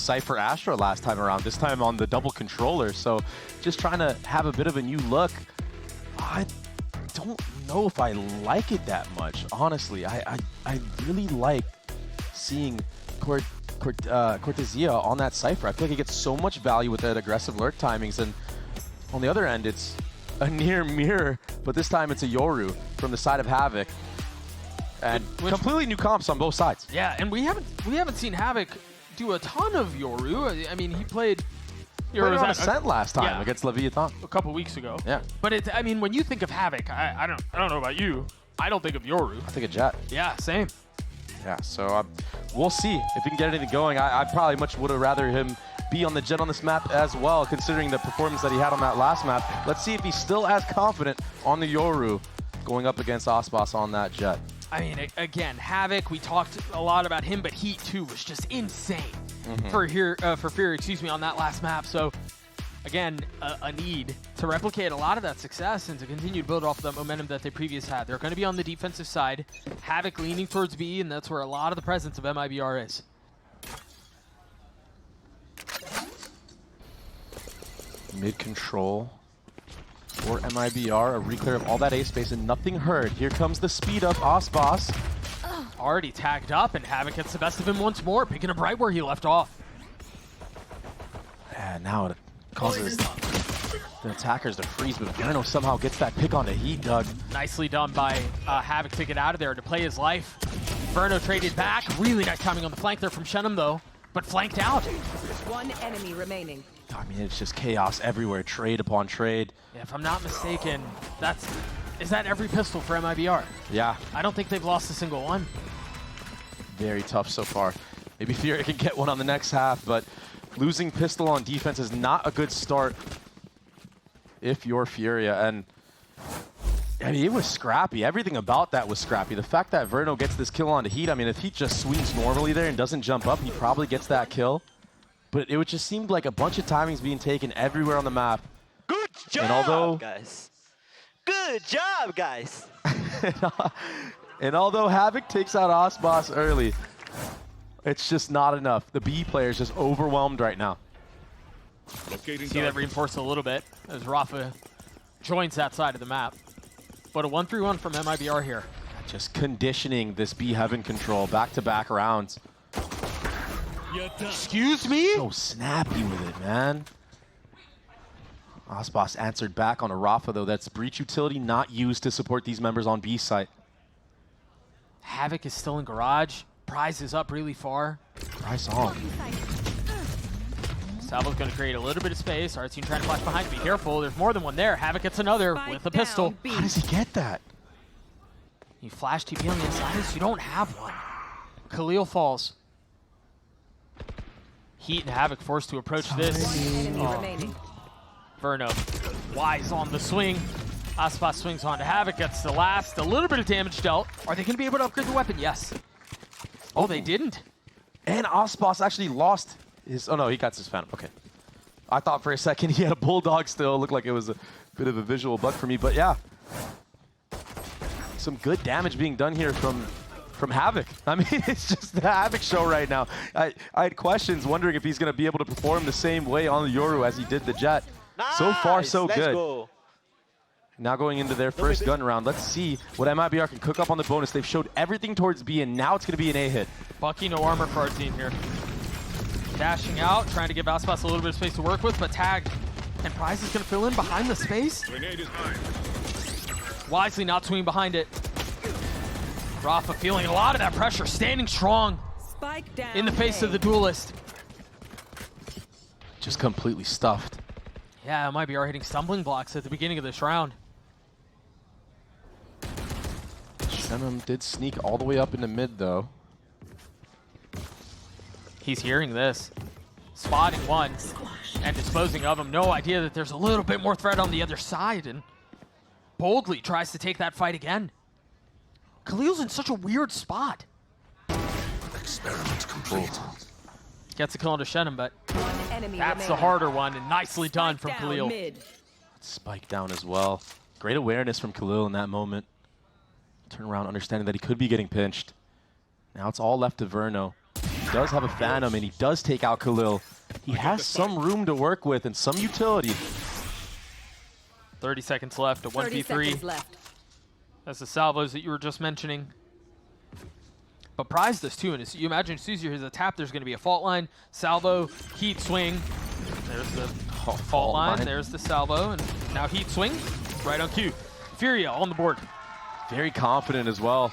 Cypher Astra last time around, this time on the double controller. So just trying to have a bit of a new look. I don't know if I like it that much, honestly. I really like seeing Cortesia on that Cypher. I feel like he gets so much value with that aggressive lurk timings, and on the other end, it's a near mirror, but this time it's a Yoru from the side of Havoc. And completely new comps on both sides. Yeah, and we haven't seen Havoc do a ton of Yoru. I mean, he played Yoru on Ascent last time against Leviathan a couple weeks ago. Yeah, but I mean, when you think of Havoc, I don't know about you. I don't think of Yoru. I think of Jet. Yeah, same. Yeah, so we'll see if he can get anything going. I probably much would have rather him be on the Jet on this map as well, considering the performance that he had on that last map. Let's see if he's still as confident on the Yoru going up against Aspas on that Jet. I mean, again, Havoc, we talked a lot about him, but Heat 2 was just insane for Fear, excuse me, on that last map. So, again, a need to replicate a lot of that success and to continue to build off of that momentum that they previously had. They're going to be on the defensive side. Havoc leaning towards B, and that's where a lot of the presence of MIBR is. Mid control for MIBR, a re-clear of all that A space and nothing heard. Here comes the speed up, Aspas. Already tagged up, and Havoc gets the best of him once more, picking up right where he left off. And now it causes the attackers to freeze, but Verno somehow gets that pick on the Heat, Doug. Nicely done by Havoc to get out of there to play his life. Verno traded back. Really nice timing on the flank there from Shenum, though, but flanked out. One enemy remaining. I mean, it's just chaos everywhere, trade upon trade. Yeah, if I'm not mistaken, is that every pistol for MIBR? Yeah. I don't think they've lost a single one. Very tough so far. Maybe Fury can get one on the next half, but losing pistol on defense is not a good start if you're Furia. And I mean, it was scrappy. Everything about that was scrappy. The fact that Verno gets this kill on Heat, I mean, if Heat just swings normally there and doesn't jump up, he probably gets that kill. But it would just seemed like a bunch of timings being taken everywhere on the map. Good job, guys. Good job, guys. And although Havoc takes out Aspas early, it's just not enough. The B player is just overwhelmed right now. See that reinforced a little bit as Rafa joins that side of the map. But a 1-3-1 from MIBR here. Just conditioning this B Heaven control back-to-back rounds. Excuse me? So snappy with it, man. Aspas answered back on a Rafa, though. That's breach utility not used to support these members on B site. Havoc is still in garage. Prize is up really far. Prize on. Salvo's going to create a little bit of space. Our team trying to flash behind. Be careful. There's more than one there. Havoc gets another with a pistol. How does he get that? You flash TP on the inside, so you don't have one. Khalil falls. Heat and Havoc forced to approach this. Verno, wise on the swing. Aspas swings onto Havoc, gets the last. A little bit of damage dealt. Are they going to be able to upgrade the weapon? Yes. Oh, they didn't. And Aspas actually lost his... Oh, no, he got his Phantom. Okay. I thought for a second he had a Bulldog still. Looked like it was a bit of a visual bug for me. But, yeah. Some good damage being done here from Havoc. I mean, it's just the Havoc show right now. I had questions wondering if he's going to be able to perform the same way on the Yoru as he did the Jet. Nice. So far, so Let's good. Go. Now going into their first gun round. Let's see what MIBR can cook up on the bonus. They've showed everything towards B, and now it's going to be an A hit. Bucky, no armor for our team here. Dashing out, trying to give Aspas a little bit of space to work with, but tagged. And Prize is going to fill in behind the space. Wisely not swinging behind it. Rafa feeling a lot of that pressure, standing strong in the face of the duelist. Just completely stuffed. Yeah, MIBR hitting stumbling blocks at the beginning of this round. Shenum did sneak all the way up into mid, though. He's hearing this. Spotting one and disposing of him. No idea that there's a little bit more threat on the other side, and boldly tries to take that fight again. Khalil's in such a weird spot. Experiment complete. Gets a kill onto Shenum, but that's the harder one, and nicely done from Khalil. Spike down as well. Great awareness from Khalil in that moment. Turn around, understanding that he could be getting pinched. Now it's all left to Verno. does have a Phantom, and he does take out Khalil. He has some room to work with and some utility. 30 seconds left, a 1v3. That's the salvos that you were just mentioning. But prize this too, and as you imagine, as soon as you hear the tap, there's going to be a fault line, salvo, heat swing. There's the fault line, there's the salvo, and now heat swing, right on cue. Furia on the board. Very confident as well.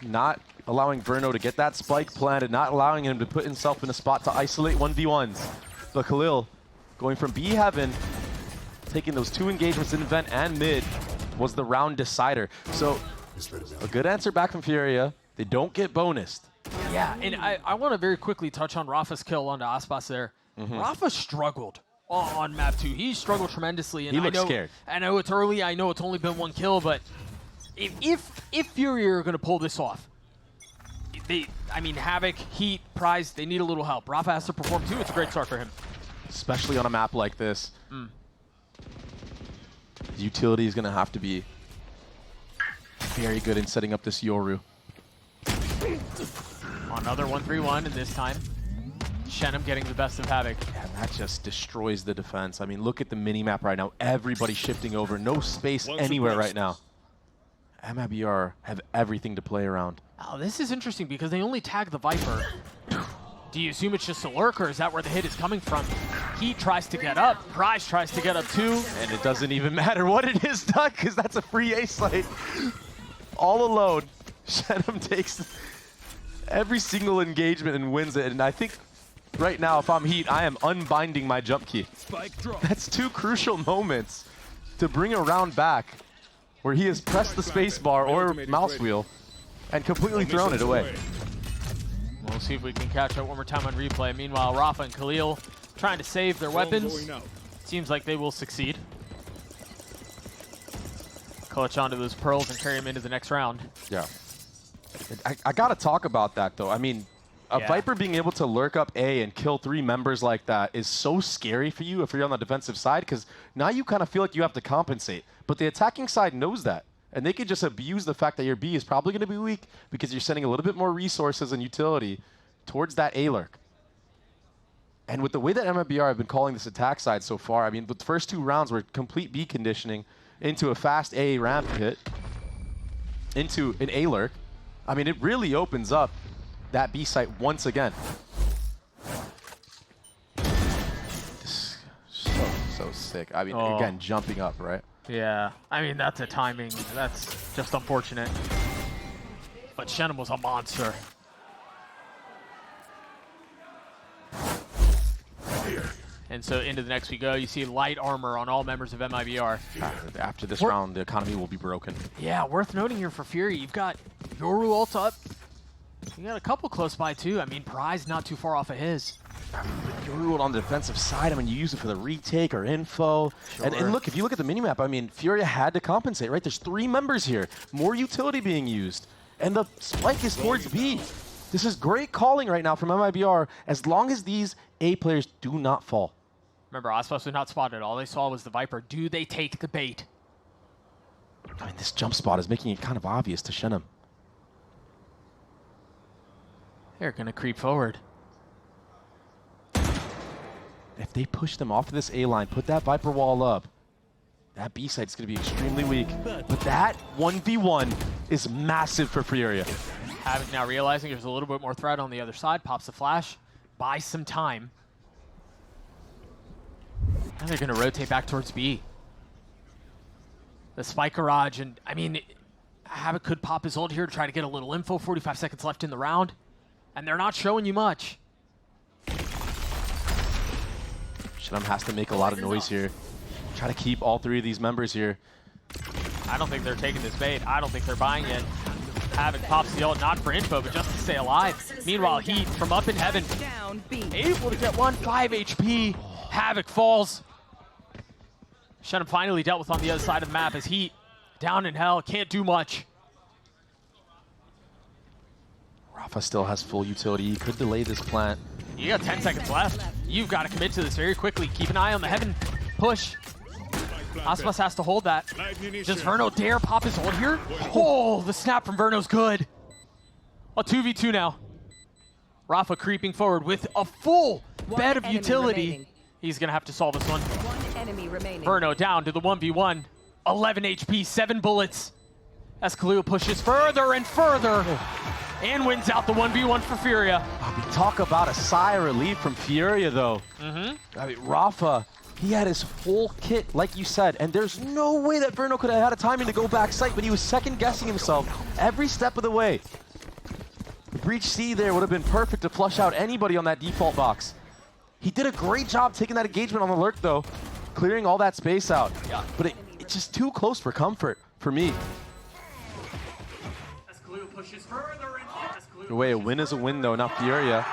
Not allowing Verno to get that spike planted, not allowing him to put himself in a spot to isolate 1v1s. But Khalil, going from B heaven, taking those 2 engagements in vent and mid, was the round decider. So a good answer back from Furia. They don't get bonused. Yeah, and I want to very quickly touch on Rafa's kill onto Aspas there. Rafa struggled on map 2. He struggled tremendously. And he looks scared. I know it's early. I know it's only been 1 kill, but if Furia are going to pull this off, I mean, Havoc, Heat, Prize, they need a little help. Rafa has to perform too. It's a great start for him. Especially on a map like this. Utility is going to have to be very good in setting up this Yoru. Another 1-3-1, and this time, Shenum getting the best of Havoc. Yeah, that just destroys the defense. I mean, look at the mini-map right now. Everybody shifting over. No space anywhere right now. MIBR have everything to play around. Oh, this is interesting because they only tag the Viper. Do you assume it's just a lurk, or is that where the hit is coming from? He tries to get up. Prize tries to get up too. And it doesn't even matter what it is, Duck, because that's a free A site. All alone, Shenum takes every single engagement and wins it. And I think right now, if I'm Heat, I am unbinding my jump key. That's 2 crucial moments to bring a round back where he has pressed the space bar or mouse wheel and completely thrown it away. We'll see if we can catch up one more time on replay. Meanwhile, Rafa and Khalil trying to save their weapons. Seems like they will succeed. Clutch onto those pearls and carry them into the next round. Yeah. I gotta talk about that though. I mean, a Viper being able to lurk up A and kill 3 members like that is so scary for you if you're on the defensive side, because now you kind of feel like you have to compensate. But the attacking side knows that. And they could just abuse the fact that your B is probably going to be weak because you're sending a little bit more resources and utility towards that A lurk. And with the way that MIBR have been calling this attack side so far, I mean, the first 2 rounds were complete B conditioning into a fast A ramp hit, into an A lurk. I mean, it really opens up that B site once again. So sick. I mean, again, jumping up, right? Yeah, I mean, that's a timing. That's just unfortunate. But Shenum was a monster. And so into the next we go. You see light armor on all members of MIBR. After this round, the economy will be broken. Yeah, worth noting here for Fury. You've got Yoru ult up. You got a couple close by too. I mean, Prize not too far off of his. Yoru on the defensive side, I mean, you use it for the retake or info. Sure. And look, if you look at the minimap, I mean, Furia had to compensate, right? There's 3 members here. More utility being used. And the spike is towards B. This is great calling right now from MIBR, as long as these A players do not fall. Remember, Aspas was not spotted. All they saw was the Viper. Do they take the bait? I mean, this jump spot is making it kind of obvious to Shenum. They're going to creep forward. If they push them off of this A line, put that Viper wall up, that B site's going to be extremely weak. But that 1v1 is massive for Furia. Havoc now realizing there's a little bit more threat on the other side. Pops the flash. Buys some time. And they're going to rotate back towards B. The spike garage, and I mean, Havoc could pop his ult here to try to get a little info. 45 seconds left in the round. And they're not showing you much. Shenum has to make a lot of noise here. Try to keep all 3 of these members here. I don't think they're taking this bait. I don't think they're buying it. Havoc pops the ult, not for info, but just to stay alive. Meanwhile, Heat from up in heaven, able to get 5 HP. Havoc falls. Shenum finally dealt with on the other side of the map as Heat down in hell, can't do much. Rafa still has full utility. He could delay this plant. You got 10 seconds left. You've got to commit to this very quickly. Keep an eye on the heaven push. Aspas has to hold that. Does Verno dare pop his ult here? Oh, the snap from Verno's good. A 2v2 now. Rafa creeping forward with a full bed of enemy utility. remaining. He's going to have to solve this one. One enemy remaining. Verno down to the 1v1. 11 HP, 7 bullets. As Khalil pushes further and further and wins out the 1v1 for Furia. We talk about a sigh of relief from Furia, though. I mean, Rafa, he had his full kit, like you said, and there's no way that Verno could have had a timing to go back sight, but he was second-guessing himself every step of the way. The Breach C there would have been perfect to flush out anybody on that default box. He did a great job taking that engagement on the lurk, though, clearing all that space out. Yeah. But it's just too close for comfort for me. As Khalil pushes further and The way a win is a win, though, not Furia.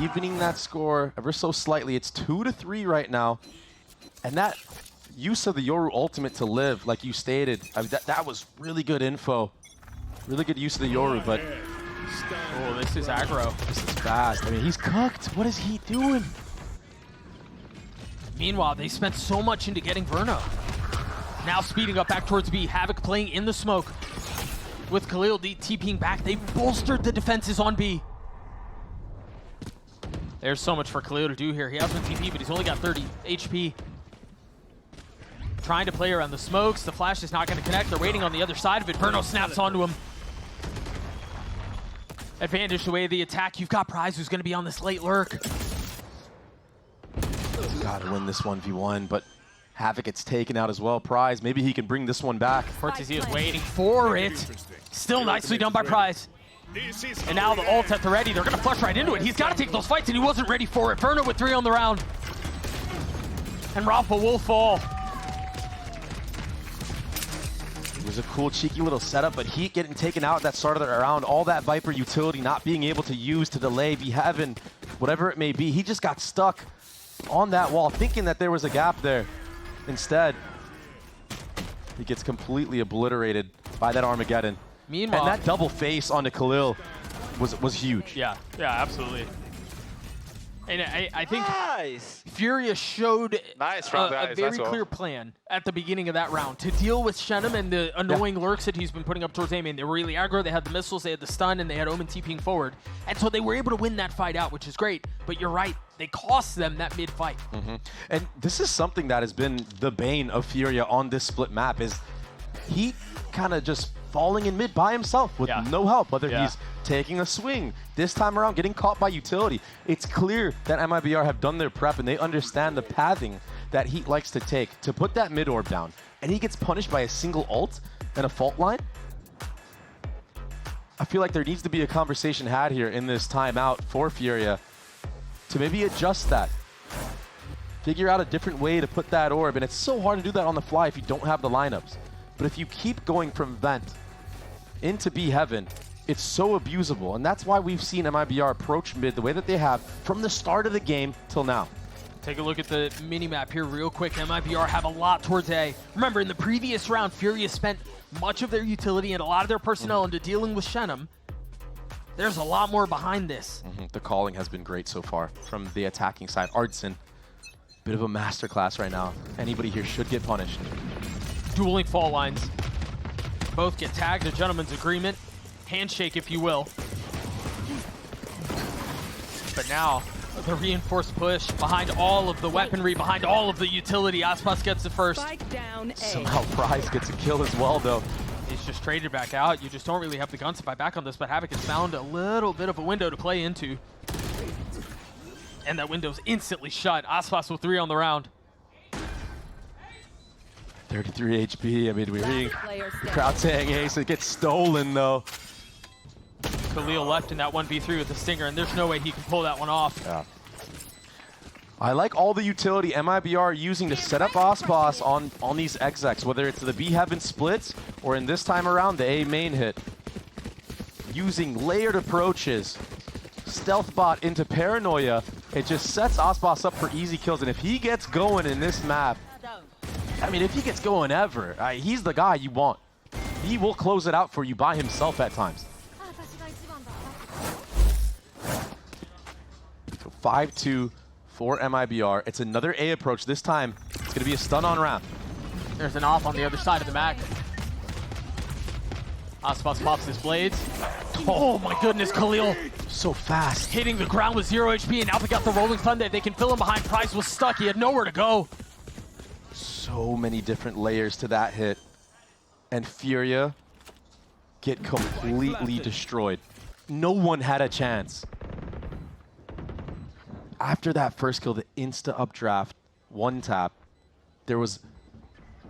Evening that score ever so slightly. It's 2-3 right now. And that use of the Yoru ultimate to live, like you stated, I mean, that was really good info. Really good use of the Yoru, but Oh, this is aggro. this is fast. I mean, he's cooked. What is he doing? Meanwhile, they spent so much into getting Verno. Now speeding up back towards B. Havoc playing in the smoke. With Khalil TPing back, they bolstered the defenses on B. There's so much for Khalil to do here. He has one TP, but he's only got 30 HP. Trying to play around the smokes. The flash is not going to connect. They're waiting on the other side of it. Verno snaps onto him. Advantage the way of the attack. You've got Prize who's going to be on this late lurk. Gotta win this 1v1, but Havoc gets taken out as well. Prize, maybe he can bring this one back. Fortizzi is waiting for it. Still nicely done by Prize. And now the ult at the ready. They're going to flush right into it. He's got to take those fights, and he wasn't ready for it. Verno with 3 on the round. And Rafa will fall. It was a cool, cheeky little setup, but Heat getting taken out at that start of the round. All that Viper utility not being able to use to delay Heaven, whatever it may be. He just got stuck on that wall, thinking that there was a gap there. Instead, he gets completely obliterated by that Armageddon. Meanwhile, And that double face onto Khalil was huge. yeah, absolutely. And I think Nice. Furia showed Nice from the a eyes, very that's all. clear plan at the beginning of that round to deal with Shenum and the annoying lurks that he's been putting up towards Aiming. They were really aggro, they had the missiles, they had the stun, and they had Omen TPing forward. And so they were able to win that fight out, which is great. But you're right, they cost them that mid-fight. And this is something that has been the bane of Furia on this split map, is he kind of just falling in mid by himself with no help, whether he's taking a swing, this time around getting caught by utility. It's clear that MIBR have done their prep and they understand the pathing that Heat likes to take to put that mid orb down. And he gets punished by a single ult and a fault line. I feel like there needs to be a conversation had here in this timeout for Furia to maybe adjust that. Figure out a different way to put that orb, and it's so hard to do that on the fly if you don't have the lineups. But if you keep going from vent into B heaven, it's so abusable, and that's why we've seen MIBR approach mid the way that they have from the start of the game till now. Take a look at the mini-map here real quick. MIBR have a lot towards A. Remember, in the previous round, Furia spent much of their utility and a lot of their personnel into dealing with Shenum. There's a lot more behind this. The calling has been great so far from the attacking side. Ardson, bit of a masterclass right now. Anybody here should get punished. Dueling fall lines. Both get tagged, a gentleman's agreement. Handshake, if you will. But now, the reinforced push behind all of the weaponry, behind all of the utility. Aspas gets the first. Spike down A. Somehow Prize gets a kill as well, though. He's just traded back out. You just don't really have the guns to fight back on this, but Havoc has found a little bit of a window to play into. And that window's instantly shut. Aspas with 3 on the round. 33 HP. I mean, we're hearing Player the standing. crowd saying ace. It gets stolen, though. Khalil left in that 1v3 with the Stinger, and there's no way he can pull that one off. Yeah. I like all the utility MIBR are using to set up Aspas on these execs, whether it's the B Heaven splits or in this time around the A main hit. Using layered approaches, stealth bot into paranoia, it just sets Aspas up for easy kills. And if he gets going in this map, I mean, if he gets going ever, he's the guy you want. He will close it out for you by himself at times. So 5-2 for MIBR. It's another A approach. This time, it's going to be a stun on ramp. There's an off on the other side of the map. Aspas pops his blades. Oh my goodness, Khalil So fast. Hitting the ground with 0 HP, and now they got the Rolling Thunder. They can fill him behind. Price was stuck. He had nowhere to go. So many different layers to that hit. And Furia get completely destroyed. No one had a chance. After that first kill, the insta updraft, one tap, there was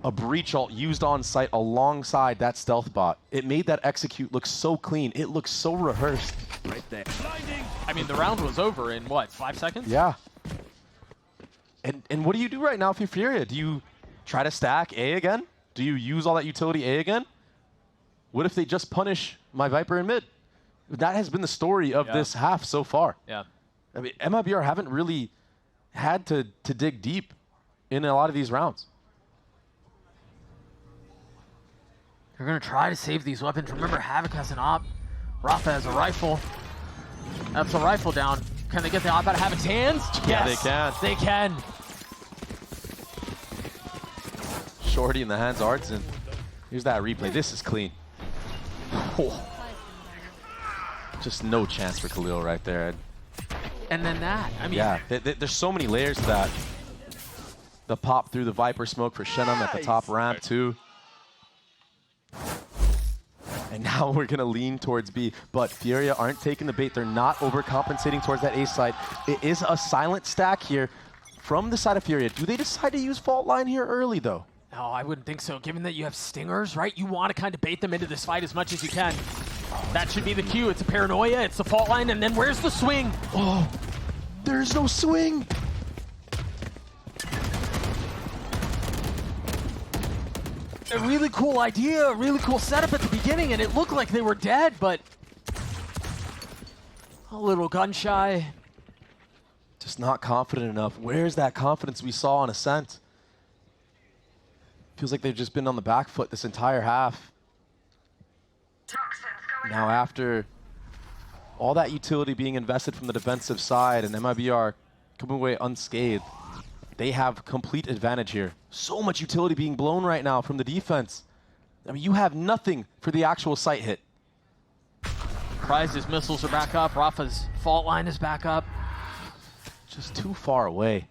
a breach ult used on site alongside that stealth bot. It made that execute look so clean. It looks so rehearsed. Right there. I mean, the round was over in, what, 5 seconds? Yeah. And what do you do right now if you're Furia? Do you try to stack A again? Do you use all that utility A again? What if they just punish my Viper in mid? That has been the story of this half so far. Yeah. I mean, MIBR haven't really had to dig deep in a lot of these rounds. They're going to try to save these weapons. Remember, Havoc has an op. Rafa has a rifle. That's a rifle down. Can they get the op out of Havoc's hands? Yeah, Yes, they can. Shorty in the hands of Artson. Here's that replay. This is clean. Oh. Just no chance for Khalil right there. And then that. I mean, Yeah, there's so many layers to that. The pop through the Viper smoke for Shenum at the top ramp too. And now we're gonna lean towards B, but Furia aren't taking the bait. They're not overcompensating towards that A side. It is a silent stack here from the side of Furia. Do they decide to use fault line here early though? no, I wouldn't think so. Given that you have stingers, right? You want to kind of bait them into this fight as much as you can. That should be the cue. It's a paranoia, it's the fault line, and then where's the swing? Oh, there's no swing. A really cool idea, a really cool setup at the beginning, and it looked like they were dead, but a little gun shy. Just not confident enough. Where's that confidence we saw on Ascent? Feels like they've just been on the back foot this entire half. Now after all that utility being invested from the defensive side and MIBR coming away unscathed, they have complete advantage here. So much utility being blown right now from the defense. I mean, you have nothing for the actual site hit. Prize's missiles are back up. Rafa's fault line is back up. Just too far away.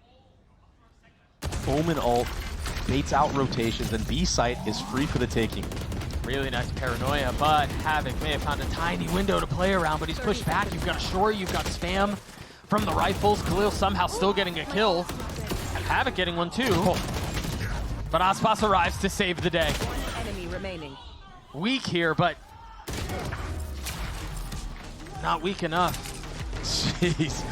Omen ult baits out rotations, and B site is free for the taking. Really nice paranoia, but Havoc may have found a tiny window to play around, but he's pushed back. You've got a Shore, you've got spam from the rifles. Khalil somehow still getting a kill. Havoc getting one too. But Aspas arrives to save the day. Enemy remaining. Weak here, but not weak enough. Jeez.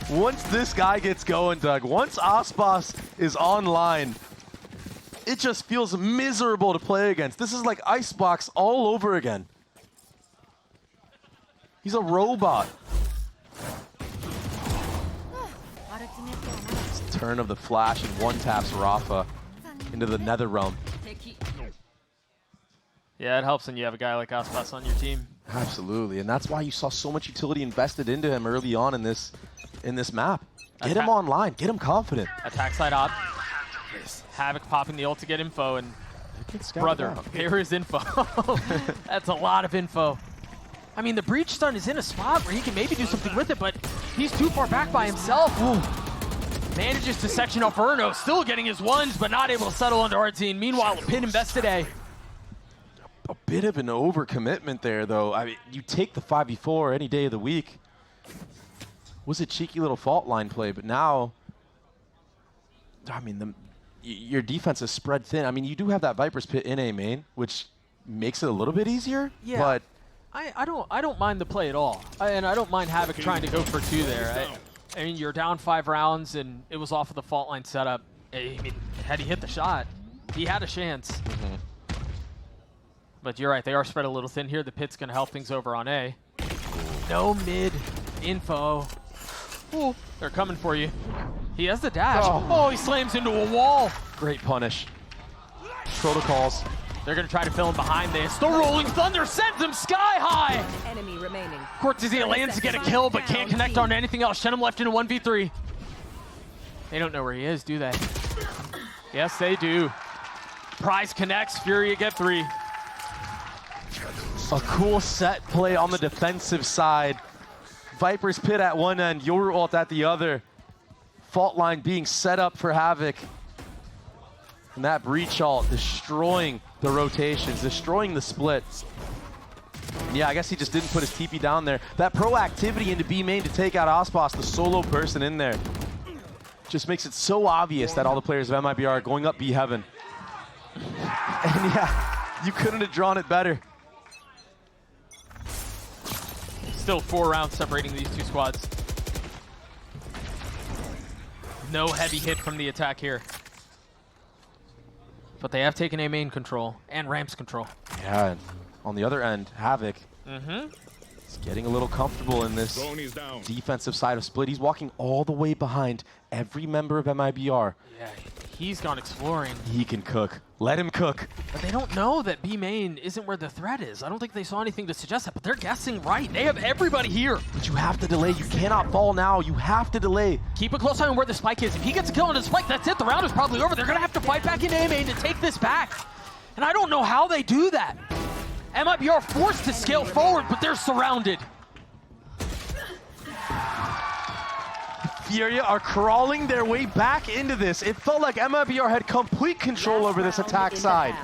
Once this guy gets going, Doug, once Aspas is online, it just feels miserable to play against. This is like Icebox all over again. He's a robot. Turn of the flash and one taps Rafa into the nether realm. Yeah, it helps when you have a guy like Aspas on your team. Absolutely, and that's why you saw so much utility invested into him early on in this map. Get him online, get him confident. Attack side op. Havoc popping the ult to get info, and brother, there is info. That's a lot of info. I mean, the breach stun is in a spot where he can maybe do something with it, but he's too far back by himself. Ooh. Manages to section off Verno, still getting his ones, but not able to settle onto Artine. Meanwhile, a pin invested A. A bit of an overcommitment there, though. I mean, you take the 5v4 any day of the week. Was a cheeky little fault line play, but now, I mean, your defense is spread thin. I mean, you do have that Viper's Pit in A main, which makes it a little bit easier. Yeah, but I don't mind the play at all, and I don't mind Havoc trying to go for 2 there. I mean, you're down 5 rounds, and it was off of the fault line setup. I mean, had he hit the shot, he had a chance. Mm-hmm. But you're right, they are spread a little thin here. The pit's going to help things over on A. No mid info. Ooh, they're coming for you. He has the dash. Oh, he slams into a wall. great punish. Protocols. They're going to try to fill him behind this. The Rolling Thunder sends him sky high. Enemy remaining. Cortezia lands to get a kill, but can't connect on anything else. Shenum left in a 1v3. They don't know where he is, do they? Yes, they do. Prize connects. Furia get 3. A cool set play on the defensive side. Viper's Pit at one end, your ult at the other. Fault line being set up for Havoc. And that breach ult destroying the rotations, destroying the split. Yeah, I guess he just didn't put his TP down there. That proactivity into B main to take out Ospas, the solo person in there, just makes it so obvious that all the players of MIBR are going up B heaven. And yeah, you couldn't have drawn it better. Still 4 rounds separating these two squads. No heavy hit from the attack here. But they have taken A main control and ramps control. Yeah, and on the other end, Havoc is getting a little comfortable in this defensive side of split. He's walking all the way behind every member of MIBR. Yeah, he's gone exploring. He can cook. Let him cook. But they don't know that B main isn't where the threat is. I don't think they saw anything to suggest that, but they're guessing right. They have everybody here. But you have to delay. You cannot fall now. You have to delay. Keep a close eye on where the spike is. If he gets a kill on the spike, that's it. The round is probably over. They're going to have to fight back in A main to take this back. And I don't know how they do that. MIBR forced to scale forward, but they're surrounded. Furia are crawling their way back into this. It felt like MIBR had complete control over this attack side.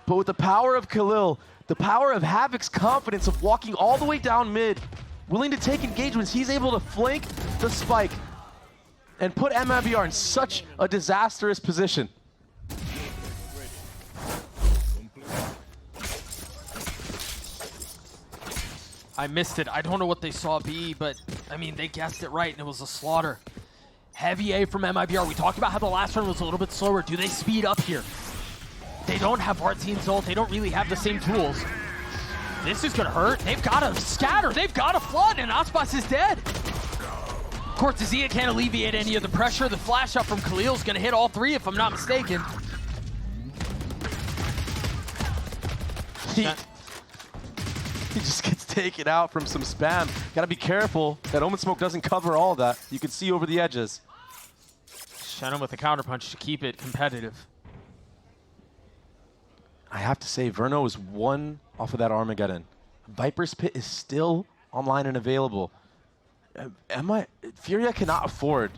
But with the power of Khalil, the power of Havoc's confidence of walking all the way down mid, willing to take engagements, he's able to flank the spike and put MIBR in such a disastrous position. I missed it. I don't know what they saw B, but I mean, they guessed it right and it was a slaughter. Heavy A from MIBR. We talked about how the last one was a little bit slower. Do they speed up here? They don't have Barteen's ult. They don't really have the same tools. This is gonna hurt. They've gotta scatter. They've gotta flood, and Ospas is dead. Cortezia can't alleviate any of the pressure. The flash up from Khalil's gonna hit all 3 if I'm not mistaken. He just gets taken out from some spam. Gotta be careful that Omen Smoke doesn't cover all that. You can see over the edges. Shannon with a counterpunch to keep it competitive. I have to say, Verno is 1 off of that Armageddon. Viper's Pit is still online and available. Furia cannot afford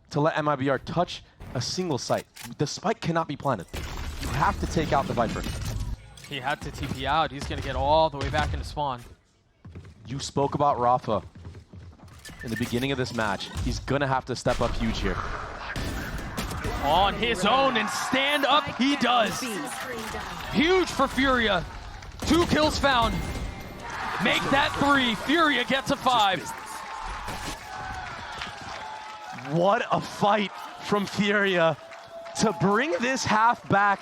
to let MIBR touch a single site. The spike cannot be planted. You have to take out the Viper. He had to TP out. He's going to get all the way back into spawn. You spoke about Rafa in the beginning of this match. He's going to have to step up huge here. On his own, and stand up he does. Huge for Furia. 2 kills found. Make that 3. Furia gets a 5. What a fight from Furia to bring this half back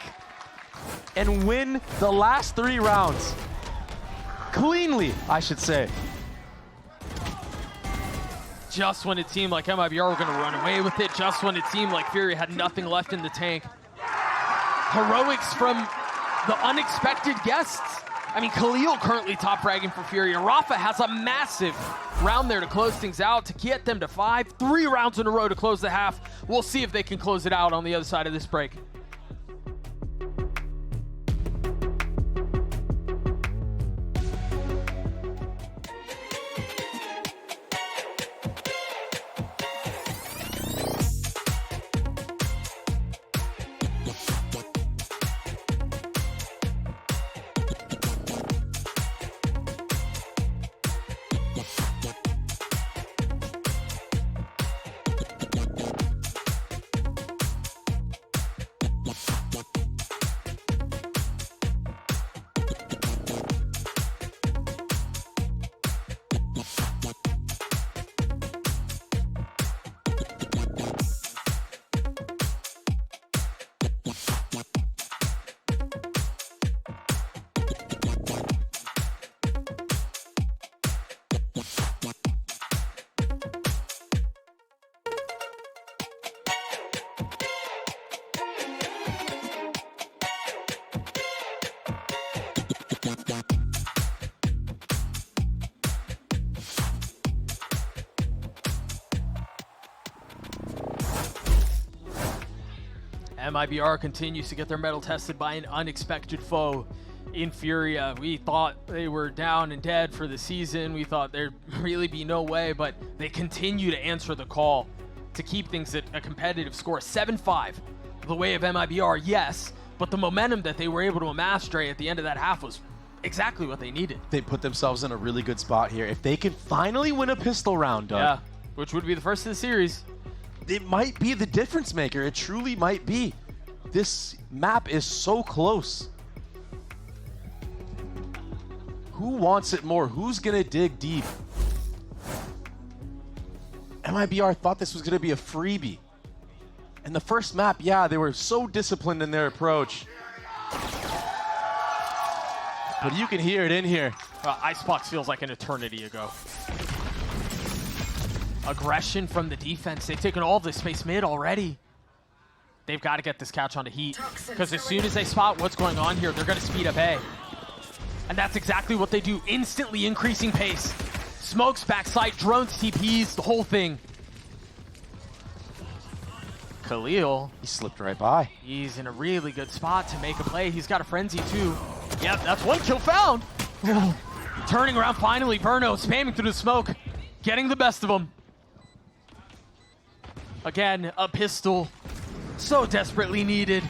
and win the last 3 rounds. Cleanly, I should say. Just when it seemed like MIBR were going to run away with it, just when it seemed like Furia had nothing left in the tank. Heroics from the unexpected guests. I mean, Khalil currently top fragging for Furia. Rafa has a massive round there to close things out, to get them to 5. 3 rounds in a row to close the half. We'll see if they can close it out on the other side of this break. MIBR continues to get their mettle tested by an unexpected foe. in Furia. We thought they were down and dead for the season. We thought there'd really be no way, but they continue to answer the call to keep things at a competitive score. 7-5, the way of MIBR, yes, but the momentum that they were able to amass, Dre, at the end of that half was exactly what they needed. They put themselves in a really good spot here. If they can finally win a pistol round, Doug, Yeah, which would be the first of the series. it might be the difference maker. It truly might be. This map is so close. Who wants it more? Who's gonna dig deep? MIBR thought this was gonna be a freebie. And the first map, yeah, they were so disciplined in their approach. But you can hear it in here. Icebox feels like an eternity ago. Aggression from the defense. They've taken all this space mid already. They've got to get this catch onto Heat, because as soon as they spot what's going on here, they're going to speed up A. And that's exactly what they do, instantly increasing pace. Smokes, backside, drones, TPs, the whole thing. Khalil, He slipped right by. he's in a really good spot to make a play. He's got a frenzy too. Yep, that's one kill found. Turning around finally, Verno spamming through the smoke, getting the best of him. Again, a pistol, so desperately needed.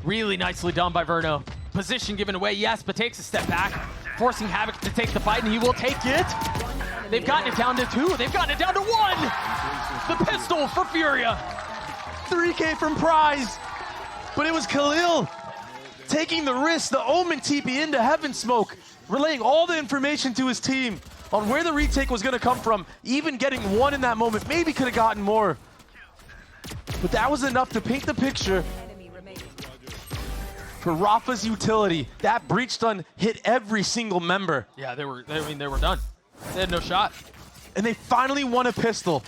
Really nicely done by Verno. Position given away, yes, but takes a step back, forcing Havoc to take the fight, and he will take it. They've gotten it down to 2. They've gotten it down to 1. The pistol for Furia. 3K from Prize. But it was Khalil taking the risk, the Omen TP into Heaven Smoke, relaying all the information to his team on where the retake was going to come from, even getting 1 in that moment. Maybe could have gotten more. But that was enough to paint the picture Enemy remaining. for Rafa's utility. That breach stun hit every single member. Yeah, they were done. They had no shot. And they finally won a pistol.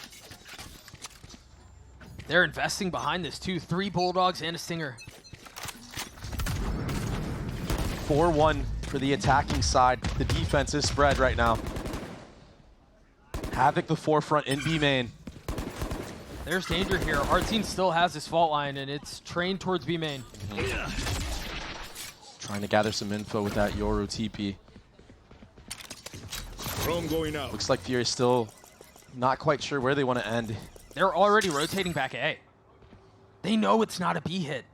They're investing behind this too. 3 Bulldogs and a Stinger. 4-1 for the attacking side. The defense is spread right now. Havoc the forefront in B main. There's danger here. Artsine still has his fault line, and it's trained towards B main. Trying to gather some info with that Yoru TP. Drone going out. Looks like Fury's still not quite sure where they want to end. They're already rotating back A. They know it's not a B hit.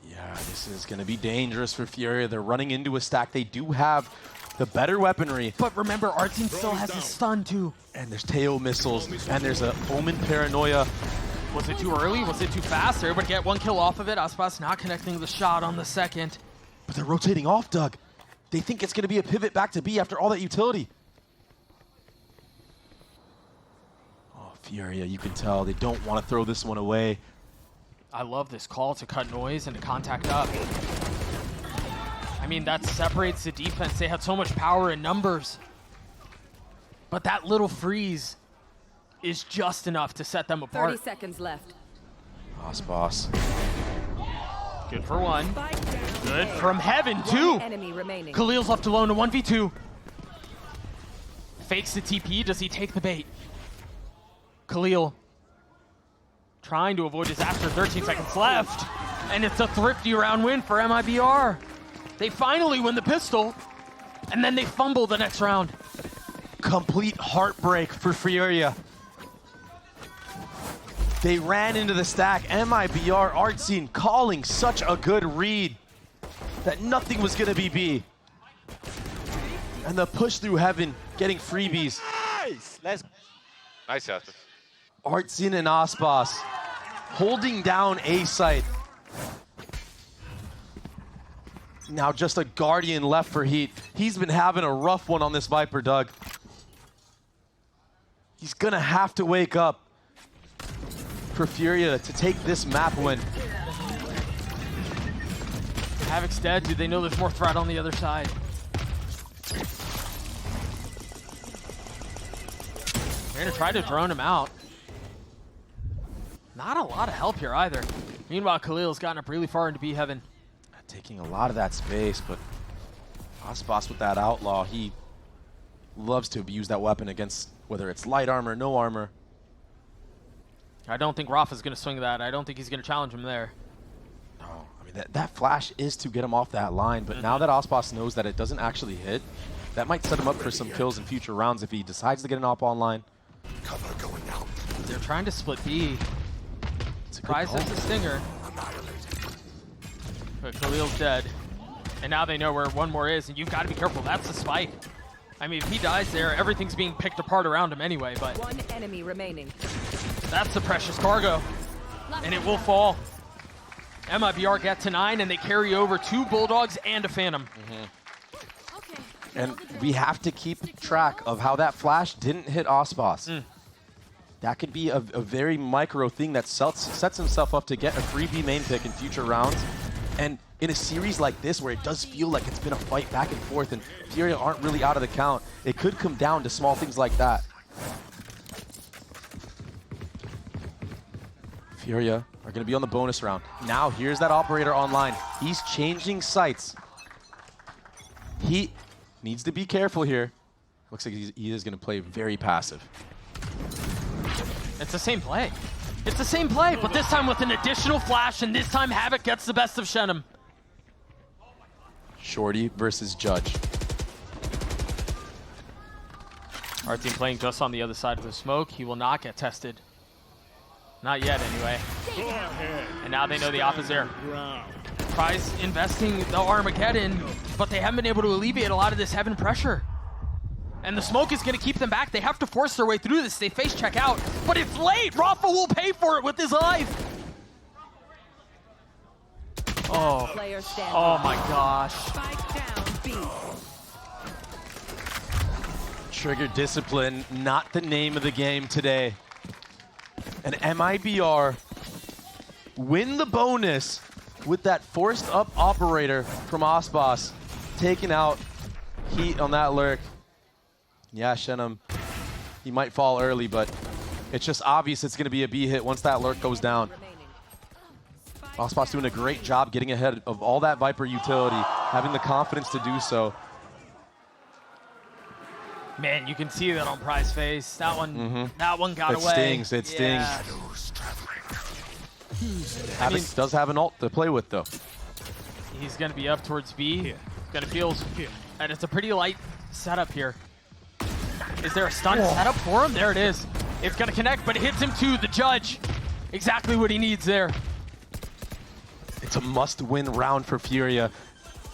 Yeah, this is going to be dangerous for Fury. They're running into a stack. They do have the better weaponry. But remember, Artsine still has his stun too. And there's Teo missiles. And there's a Omen Paranoia. Was it too early? Was it too fast? They're able to get 1 kill off of it. Aspas not connecting the shot on the second. But they're rotating off, Doug. They think it's going to be a pivot back to B after all that utility. Oh, Furia, you can tell they don't want to throw this one away. I love this call to cut noise and to contact up. I mean, that separates the defense. They had so much power in numbers. But that little freeze is just enough to set them 30 apart. seconds left. Boss. Good for 1. Spike down. Good from Heaven, One too. enemy remaining. Khalil's left alone, a 1v2. Fakes the TP. Does he take the bait? Khalil trying to avoid disaster. 13 seconds left. And it's a thrifty round win for MIBR. They finally win the pistol. And then they fumble the next round. Complete heartbreak for Furia. They ran into the stack. MIBR Artsine calling such a good read that nothing was going to be B. And the push through Heaven, getting freebies. Nice. Let's Nice, Jasper. Artsine and Aspas holding down A site. Now just a Guardian left for Heat. He's been having a rough one on this Viper, Doug. He's going to have to wake up for Furia to take this map win. Havoc's dead. Do they know there's more threat on the other side? They're going to try to drone him out. Not a lot of help here either. Meanwhile, Khalil's gotten up really far into B Heaven. Taking a lot of that space, but Aspas with that Outlaw, he loves to abuse that weapon against whether it's light armor, no armor. I don't think Rafa's going to swing that. I don't think he's going to challenge him there. No, I mean, that flash is to get him off that line, but now that Ospas knows that it doesn't actually hit, that might set him up for some kills in future rounds if he decides to get an op online. Cover going out. They're trying to split B. Surprise is a stinger. But Khalil's dead. And now they know where one more is, and you've got to be careful. That's the spike. I mean, if he dies there, everything's being picked apart around him anyway, but One enemy remaining. that's the precious cargo. And it will fall. MIBR get to 9, and they carry over 2 Bulldogs and a Phantom. And we have to keep track of how that flash didn't hit Ospas. That could be a very micro thing that sets himself up to get a free B main pick in future rounds. And in a series like this, where it does feel like it's been a fight back and forth and Furia aren't really out of the count, it could come down to small things like that. Furia are going to be on the bonus round. Now, here's that operator online. He's changing sites. He needs to be careful here. Looks like he is going to play very passive. It's the same play. It's the same play, but this time with an additional flash, and this time Havoc gets the best of Shenum. Shorty versus Judge. Our team playing just on the other side of the smoke. He will not get tested. Not yet, anyway. And now they know the op is there. Prize investing the Armageddon, but they haven't been able to alleviate a lot of this heaven pressure. And the smoke is going to keep them back. They have to force their way through this. They face check out, but it's late. Rafa will pay for it with his life. Oh, Player standing. oh my gosh. Spike down B. Trigger discipline, not the name of the game today. And MIBR win the bonus with that forced up operator from Ospas, taking out Heat on that lurk. Yeah, Shenum, he might fall early, but it's just obvious it's going to be a B hit once that lurk goes down. Ospas doing a great job getting ahead of all that Viper utility, having the confidence to do so. Man, you can see that on Prize face. That one, that one got away. Stings, it stings. Havoc does have an ult to play with, though. He's going to be up towards B. Going to feel, and it's a pretty light setup here. Is there a stun setup for him? There it is. It's going to connect, but it hits him too. The Judge, exactly what he needs there. It's a must-win round for Furia,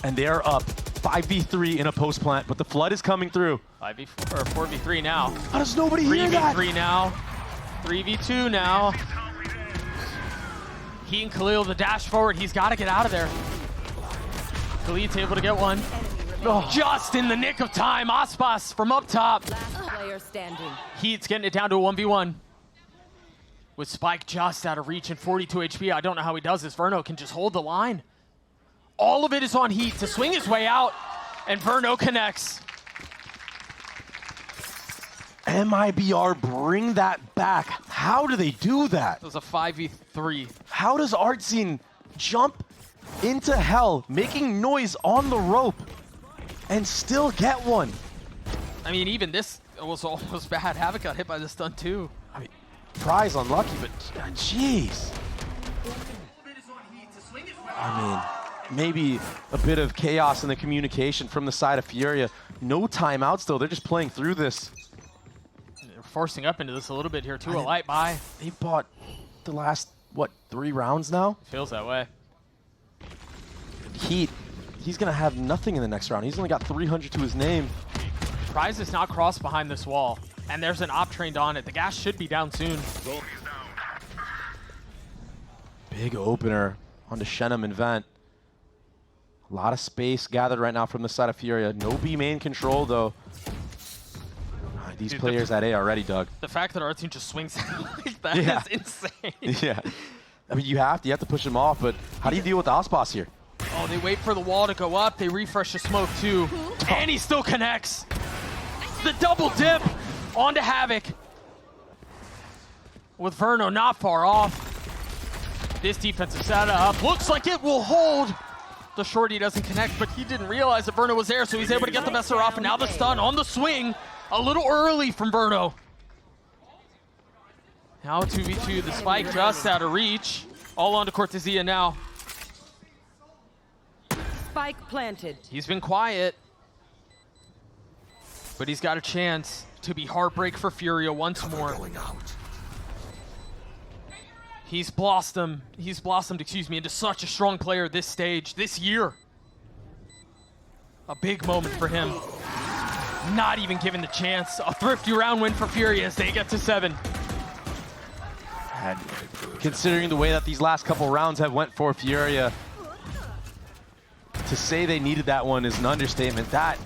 and they are up 5v3 in a post plant, but the flood is coming through. 5v4 or 4v3 now. How does nobody hear that? 3v3 now. 3v2 now. He and Khalil, the dash forward. He's got to get out of there. Khalid's able to get one. Just in the nick of time. Ospas from up top. Last player standing. Heat's getting it down to a 1v1. With Spike just out of reach and 42 HP. I don't know how he does this. Verno can just hold the line. All of it is on Heat to swing his way out, and Verno connects. MIBR bring that back. How do they do that? It was a 5v3. How does Artsine jump into hell, making noise on the rope, and still get one? I mean, even this was almost bad. Havoc got hit by the stun too. I mean, Prize unlucky, but jeez. I mean, maybe a bit of chaos in the communication from the side of Furia. No timeouts though, they're just playing through this. They're forcing up into this a little bit here too. A light buy. They bought the last, what, 3 rounds now? Feels that way. He's gonna have nothing in the next round. He's only got 300 to his name. Prize is not crossed behind this wall, and there's an op trained on it. The gas should be down soon. Big opener onto Shenum and Vent. A lot of space gathered right now from the side of Furia. No B main control though. These players at A are ready, Doug. The fact that our team just swings like that is insane. Yeah. I mean, you have to push him off, but how do you deal with the Ospas here? Oh, they wait for the wall to go up. They refresh the smoke too. And he still connects. The double dip onto Havoc. With Verno not far off. This defensive setup looks like it will hold. The shorty doesn't connect, but he didn't realize that Verno was there, so he's able to get the messer off, and now the stun on the swing. A little early from Verno. Now 2v2, the spike just out of reach. All onto Cortezia now. Spike planted. He's been quiet, but he's got a chance to be heartbreak for Furia once more. Going out. He's blossomed, excuse me, into such a strong player this stage, this year. A big moment for him. Not even given the chance. A thrifty round win for Furia as they get to 7. And considering the way that these last couple rounds have went for Furia, to say they needed that one is an understatement. That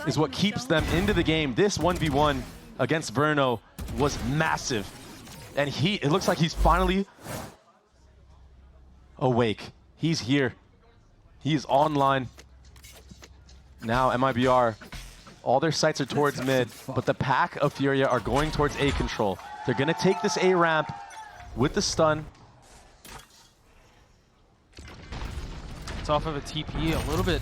is what keeps them into the game. This 1v1 against Verno was massive. And it looks like he's finally awake. He's here. He is online. Now MIBR, all their sights are towards mid, but the pack of Furia are going towards A control. They're gonna take this A ramp with the stun. It's off of a TP, a little bit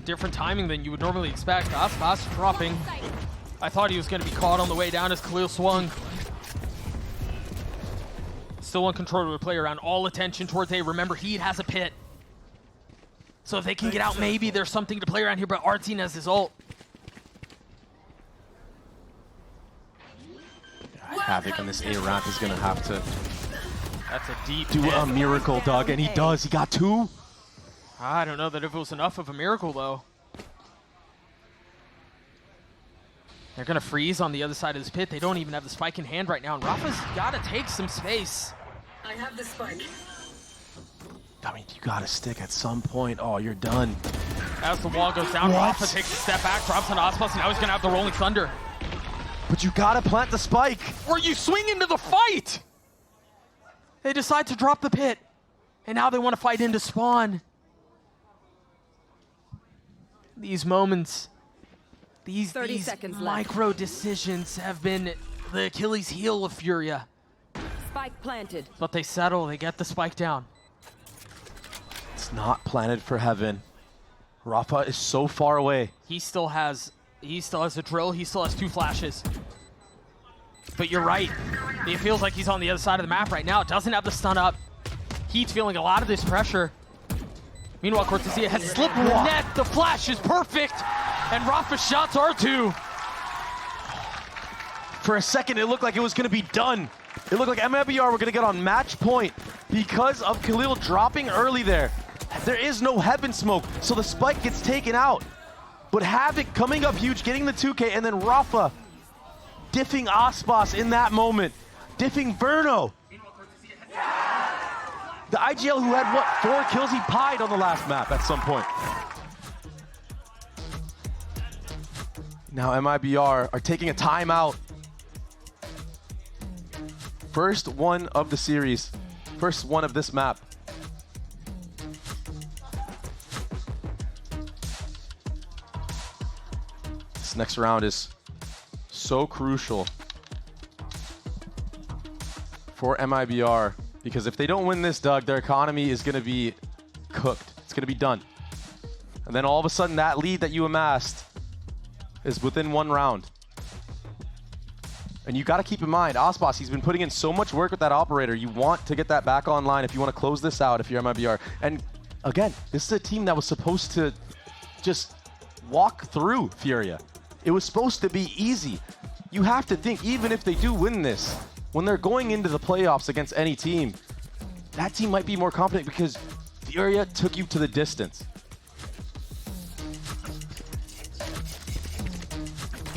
different timing than you would normally expect. Aspas dropping. I thought he was gonna be caught on the way down as Khalil swung. Still uncontrollable play around, all attention towards A. Remember, Heat has a pit. So if they can get out, maybe there's something to play around here, but Artine has his ult. Havoc on this A ramp is gonna have to That's a deep do hit. a miracle, Doug, and he does. He got 2. I don't know that if it was enough of a miracle, though. They're gonna freeze on the other side of this pit. They don't even have the spike in hand right now, and Rafa's gotta take some space. I have the spike. I mean, you gotta stick at some point. Oh, you're done. As the wall goes down, What? Rafa takes a step back, drops on Aspas, and now he's gonna have the Rolling Thunder. But you gotta plant the spike. Or you swing into the fight! They decide to drop the pit, and now they want to fight into spawn. These moments, these 30 seconds left. micro decisions have been the Achilles heel of Furia. Spike planted. But they settle, they get the spike down. It's not planted for heaven. Rafa is so far away. He still has a drill, he still has 2 flashes. But you're right, it feels like he's on the other side of the map right now. Doesn't have the stun up. Heat's feeling a lot of this pressure. Meanwhile, Cortesia has slipped in the net. The flash is perfect, and Rafa's shots are 2. For a second, it looked like it was gonna be done. It looked like MIBR were gonna get on match point because of Khalil dropping early there. There is no heaven smoke, so the spike gets taken out. But Havoc coming up huge, getting the 2K, and then Rafa diffing Aspas in that moment. Diffing Verno. The IGL who had, what, 4 kills? He pied on the last map at some point. Now MIBR are taking a timeout. First one of the series. First one of this map. This next round is so crucial for MIBR because if they don't win this, Doug, their economy is going to be cooked. It's going to be done. And then all of a sudden that lead that you amassed is within 1 round. And you got to keep in mind, Aspas, he's been putting in so much work with that operator. You want to get that back online if you want to close this out if you're MIBR. And again, this is a team that was supposed to just walk through Furia. It was supposed to be easy. You have to think, even if they do win this, when they're going into the playoffs against any team, that team might be more confident because Furia took you to the distance.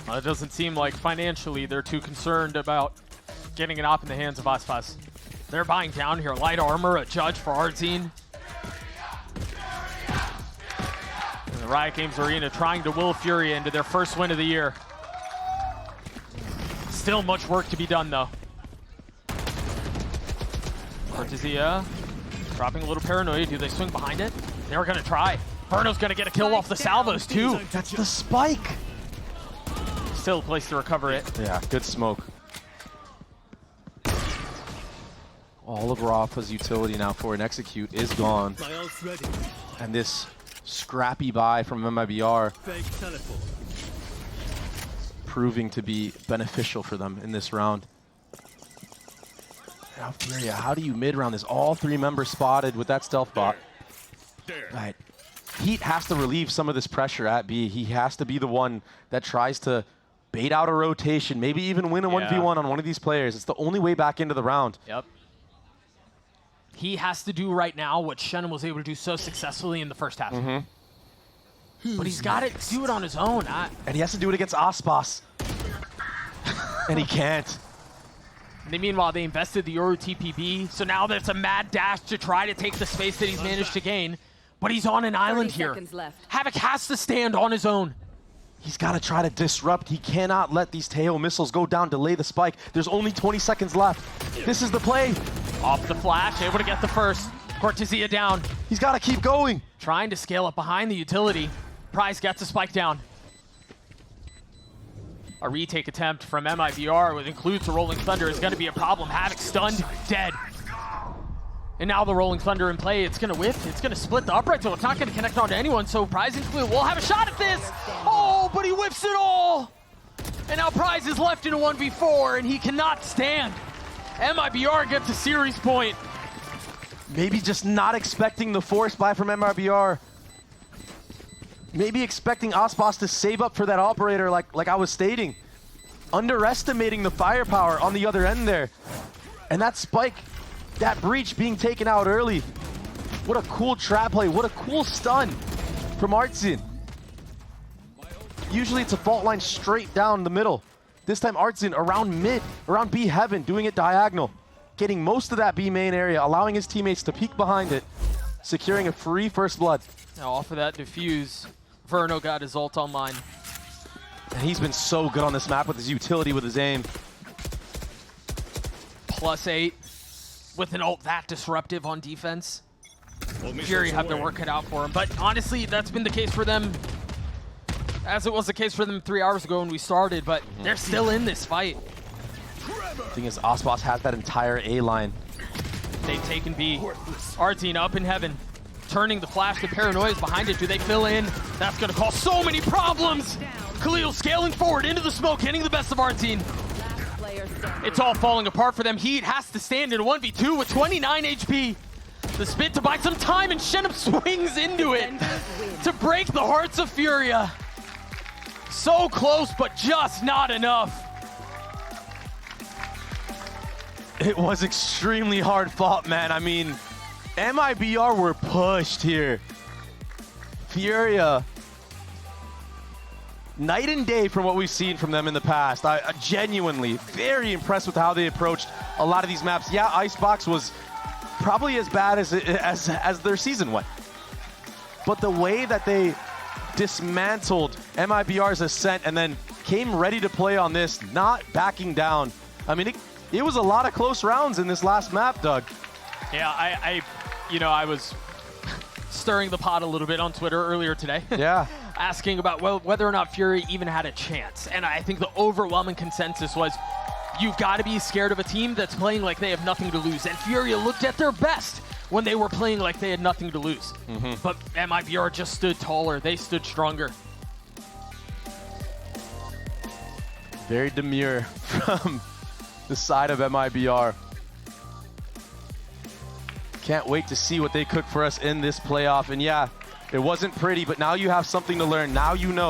Well, it doesn't seem like financially they're too concerned about getting an op in the hands of Aspas. They're buying down here. Light armor, a judge for Artine. And the Riot Games Arena trying to will Furia into their first win of the year. Still much work to be done, though. Cortesia dropping a little paranoia. Do they swing behind it? They were going to try. Verno's going to get a kill off the salvos, too. That's the spike. Still a place to recover it. Yeah, good smoke. All of Rafa's utility now for an execute is gone. And this scrappy buy from MIBR proving to be beneficial for them in this round. Now Furia, how do you mid-round this? All 3 members spotted with that stealth bot. Right. Heat has to relieve some of this pressure at B. He has to be the one that tries to bait out a rotation, maybe even win a 1v1 on one of these players. It's the only way back into the round. Yep. He has to do right now what Shannon was able to do so successfully in the first half. But he's got to do it on his own. And he has to do it against Aspas. And he can't. Meanwhile, they invested the Yoru TPB, so now there's a mad dash to try to take the space that he's managed to gain. But he's on an island here. Left. Havoc has to stand on his own. He's got to try to disrupt. He cannot let these Teo missiles go down, delay the spike. There's only 20 seconds left. This is the play. Off the flash, able to get the first. Cortesia down. He's got to keep going. Trying to scale up behind the utility. Prize gets a spike down. A retake attempt from MIBR, which includes the Rolling Thunder, is going to be a problem. Havoc stunned, dead. And now the Rolling Thunder in play. It's going to whiff. It's going to split the upright, so it's not going to connect onto anyone. So Prize will have a shot at this. Oh, but he whiffs it all. And now Prize is left in a 1v4, and he cannot stand. MIBR gets a series point. Maybe just not expecting the force buy from MIBR. Maybe expecting Aspas to save up for that operator like I was stating. Underestimating the firepower on the other end there. And that spike, that breach being taken out early. What a cool trap play. What a cool stun from Artzin. Usually it's a fault line straight down the middle. This time Artzin around mid, around B heaven, doing it diagonal. Getting most of that B main area, allowing his teammates to peek behind it. Securing a free first blood. Now off of that diffuse, Verno got his ult online. And he's been so good on this map with his utility, with his aim. +8 with an ult that disruptive on defense. Fury have their work cut out for him. But honestly, that's been the case for them, as it was the case for them 3 hours ago when we started, but they're still in this fight. The thing is, Aspas has that entire A line. They've taken B. Artzin up in heaven. Turning the flash to Paranoia's behind it. Do they fill in? That's going to cause so many problems. Khalil scaling forward into the smoke, hitting the best of Artzin. It's all falling apart for them. Heat has to stand in a 1v2 with 29 HP. The spit to buy some time, and Shenham swings into it to break the hearts of Furia. So close, but just not enough. It was extremely hard fought, man. I mean, MIBR were pushed here. Furia, night and day from what we've seen from them in the past. I genuinely very impressed with how they approached a lot of these maps. Yeah, Icebox was probably as bad as their season went. But the way that they dismantled MIBR's ascent and then came ready to play on this, not backing down. I mean, it was a lot of close rounds in this last map, Doug. Yeah, I was stirring the pot a little bit on Twitter earlier today. Yeah. Asking about whether or not Fury even had a chance. And I think the overwhelming consensus was, you've got to be scared of a team that's playing like they have nothing to lose. And Furia looked at their best when they were playing like they had nothing to lose. But MIBR just stood taller. They stood stronger. Very demure from the side of MIBR. Can't wait to see what they cook for us in this playoff. And yeah, it wasn't pretty, but now you have something to learn. Now you know.